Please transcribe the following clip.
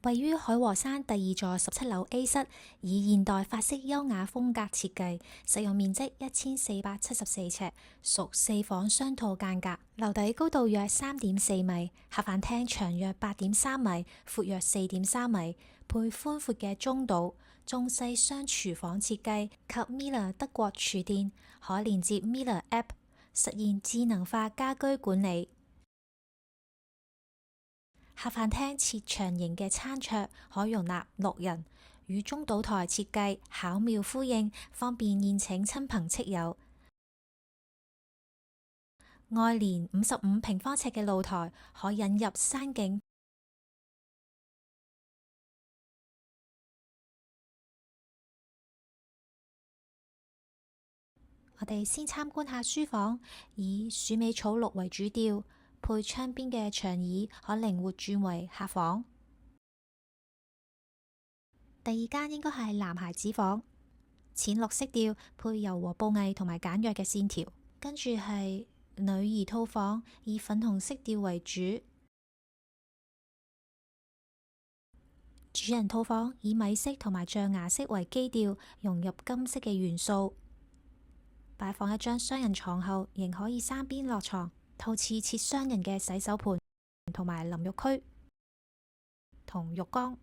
位於海和山第2座17樓 A 室，以現代法式優雅風格設計，實用面積1474尺，屬4房雙套間隔，樓底高度約3.4米，客飯廳長約8.3米，闊約4.3米，配寬闊嘅中島、中西雙廚房設計及 Miele 德國廚電，可連接 Miele App， 實現智能化家居管理。客飯廳設長形嘅餐桌，可容納6人，與中島台設計巧妙呼應，方便宴請親朋戚友。外連55平方尺嘅露台，可引入山景。我哋先參觀下書房，以鼠尾草綠為主調，配窗邊嘅長椅，可靈活轉為客房。第2間應該係男孩子房，淺綠色調配柔和布藝同埋簡約嘅線條。跟住係女兒套房，以粉紅色調為主。主人套房以米色同埋象牙色為基調，融入金色嘅元素。擺放一張雙人床後，仍可以3邊落床。套廁設雙人嘅洗手盆同埋淋浴區同浴缸。